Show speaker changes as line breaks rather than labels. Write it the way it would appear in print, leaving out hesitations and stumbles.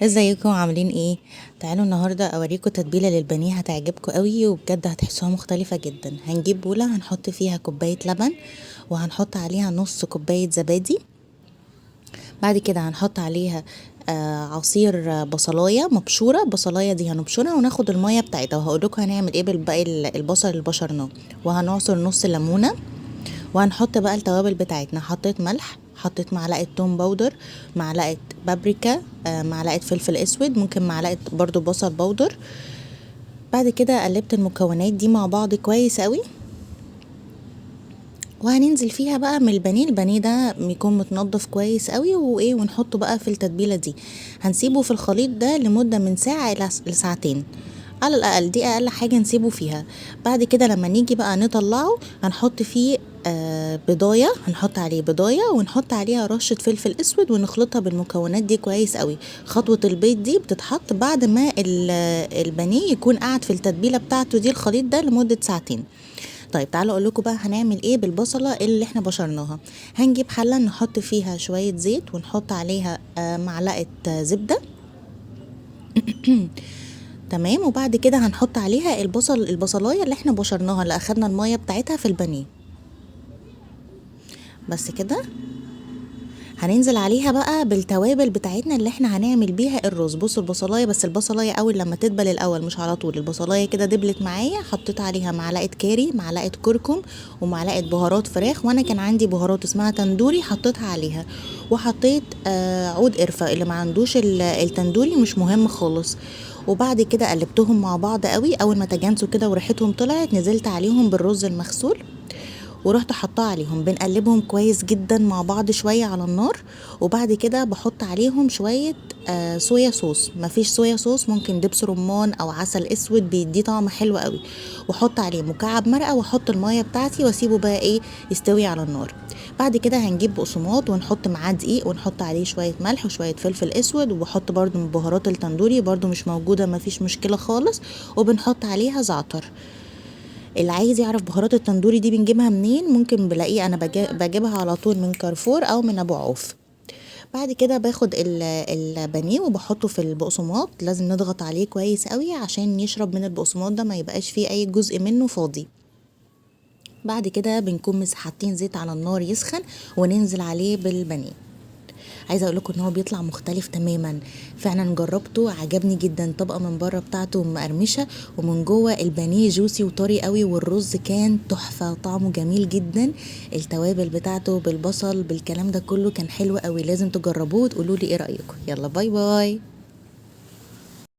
ازيكم عاملين ايه؟ تعالوا النهارده اوريكم تتبيله للبانيه هتعجبكم قوي وبجد هتحسوها مختلفه جدا. هنجيب بوله هنحط فيها كوبايه لبن وهنحط عليها نص كوبايه زبادي. بعد كده هنحط عليها عصير بصلايه مبشوره. بصلايه دي هنبشرها وناخد الميه بتاعتها، وهقول لكم هنعمل ايه بالباقي البصل اللي بشرناه. وهنعصر نص ليمونه وهنحط بقى التوابل بتاعتنا. حطيت ملح، حطيت معلقة توم باودر، معلقة بابريكا، معلقة فلفل اسود، ممكن معلقة برضو بصل باودر. بعد كده قلبت المكونات دي مع بعض كويس قوي، وهننزل فيها بقى من البانيه ده يكون متنضف كويس قوي وايه، ونحطه بقى في التتبيله دي. هنسيبه في الخليط ده لمده من ساعه الى لساعتين على الاقل، دي اقل حاجه نسيبه فيها. بعد كده لما نيجي بقى نطلعه هنحط فيه بضايه، هنحط عليه بضايه ونحط عليها رشه فلفل اسود ونخلطها بالمكونات دي كويس قوي. خطوه البيض دي بتتحط بعد ما البانيه يكون قاعد في التتبيله بتاعته دي، الخليط ده، لمده ساعتين. طيب تعالوا اقول لكم بقى هنعمل ايه بالبصله اللي احنا بشرناها. هنجيب حله نحط فيها شويه زيت ونحط عليها معلقه زبده. تمام. وبعد كده هنحط عليها البصلايه اللي احنا بشرناها، اللي اخدنا الميه بتاعتها في البانيه. بس كده. هننزل عليها بقى بالتوابل بتاعتنا اللي احنا هنعمل بيها الرز. بصوا البصلايه، بس البصلايه اول لما تدبل الاول، مش على طول. البصلايه كده دبلت معايا، حطيت عليها معلقه كاري، معلقه كركم، ومعلقه بهارات فراخ، وانا كان عندي بهارات اسمها تندوري حطيتها عليها. وحطيت عود قرفه، اللي ما عندوش التندوري مش مهم خالص. وبعد كده قلبتهم مع بعض قوي. اول ما تجانسوا كده وريحتهم طلعت، نزلت عليهم بالرز المغسول ورحت حطها عليهم. بنقلبهم كويس جدا مع بعض شوية على النار. وبعد كده بحط عليهم شوية صويا صوص. مفيش صويا صوص ممكن دبس رمان او عسل اسود، بيديه طعم حلو قوي. واحط عليه مكعب مرقة واحط المية بتاعتي واسيبه بقى ايه، يستوي على النار. بعد كده هنجيب بقسماط ونحط معاه دقيق ونحط عليه شوية ملح وشوية فلفل اسود، وبحط برضو من بهارات التندوري، برضو مش موجودة مفيش مشكلة خالص. وبنحط عليها زعتر. اللي عايز يعرف بهارات التندوري دي بنجيبها منين، ممكن بلاقيه انا بجيبها على طول من كارفور او من ابو عوف. بعد كده باخد البانيه وبحطه في البقسماط. لازم نضغط عليه كويس قوي عشان يشرب من البقسماط ده، ما يبقاش فيه اي جزء منه فاضي. بعد كده بنكون حاطين زيت على النار يسخن وننزل عليه بالبانيه. عايزه اقول لكم ان هو بيطلع مختلف تماما. فعلا جربته عجبني جدا. طبقه من بره بتاعته مقرمشه، ومن جوه البانيه جوسي وطري قوي، والرز كان تحفه طعمه جميل جدا. التوابل بتاعته بالبصل بالكلام ده كله كان حلو قوي. لازم تجربوه وتقولوا لي ايه رايكم. يلا باي باي.